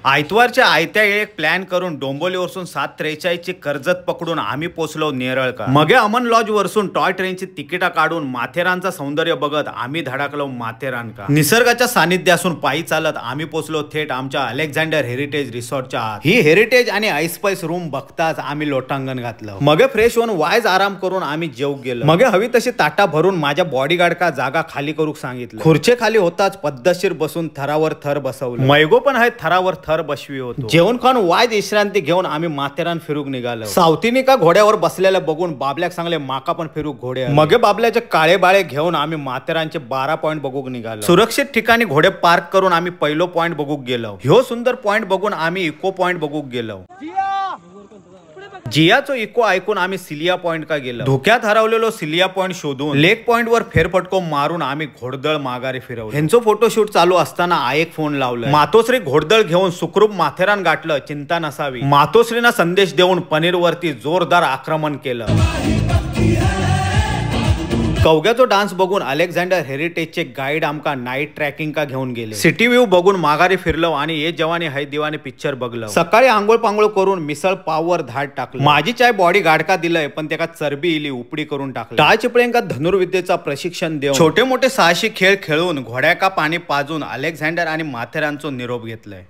आयतवारच्या आयत्या एक प्लॅन करून डोंबोलीवरसून 7:43 ची कर्जत पकडून आम्ही पोचलो नेरळका. मगे अमन लॉज वरसून टॉय ट्रेनची तिकिटा काढून माथेरानचा सौंदर्य बघत आम्ही धडकलो माथेरानका. निसर्गाच्या सानिध्यासून पायी चालत आम्ही पोचलो थेट आमच्या अलेक्झांडर हेरिटेज रिसॉर्टच्या आत. ही हेरिटेज आणि आईस्पाईस रूम बघताच आम्ही लोटांगण घातलं. मगे फ्रेश होऊन वायज आराम करून आम्ही जेव गेलो. मगे हवी तशी ताटा भरून माझ्या बॉडीगार्ड का जागा खाली करूक सांगितलं. खुर्चे खाली होताच पद्धतशीर बसून थरावर थर बसवलं. मैगो पण आहे थरावर थर बसवी होतो. जेवण खाऊन वायद विश्रांती घेऊन आम्ही माथेरान फिरूक निघालो. सावतीने का घोड्यावर बसलेल्या बघून बाबल्याक सांगले माका पण फिरूक घोडे. मगे बाबल्याचे काळे बाळे घेऊन आम्ही माथेरानचे 12 पॉइंट बघूक निघालो. सुरक्षित ठिकाणी घोडे पार्क करून आम्ही पहिलो पॉइंट बघूक गेलो. ह्यो सुंदर पॉइंट बघून आम्ही इको पॉइंट बघूक गेलो. जियाचो इको ऐकून आम्ही सिलिया पॉइंट का गेलो. धोक्यात हरवलेलो सिलिया पॉइंट शोधून लेक पॉइंट वर फेरफटको मारून आम्ही घोडदळ माघारी फिरवलो. ह्यांचं फोटोशूट चालू असताना आयक फोन लावलं. मातोश्री घोडदळ घेऊन सुखरूप माथेरान गाठलं, चिंता नसावी. मातोश्रीना संदेश देऊन पनीर वरती जोरदार आक्रमण केलं. कवग्याचो डान्स बघून अलेक्झांडर हेरिटेजचे गाईड आमका नाईट ट्रॅकिंग का घेऊन गेले. सिटी व्ह्यू बघून माघारी फिरलो आणि ये जवानी है दिवानी पिक्चर बघलो. सकाळी आंघोळ पांघोळ करून मिसळ पाववर धाड टाकलं. माझी चाय बॉडी गाडका दिलंय पण त्याका चरबी इली उपडी करून टाकलं. टाळ चिपळेंका धनुर्विद्येचा प्रशिक्षण देऊन छोटे मोठे साहसी खेळ खेळून घोड्याका पाणी पाजून अलेक्झांडर आणि माथेरानचो निरोप घेतलाय.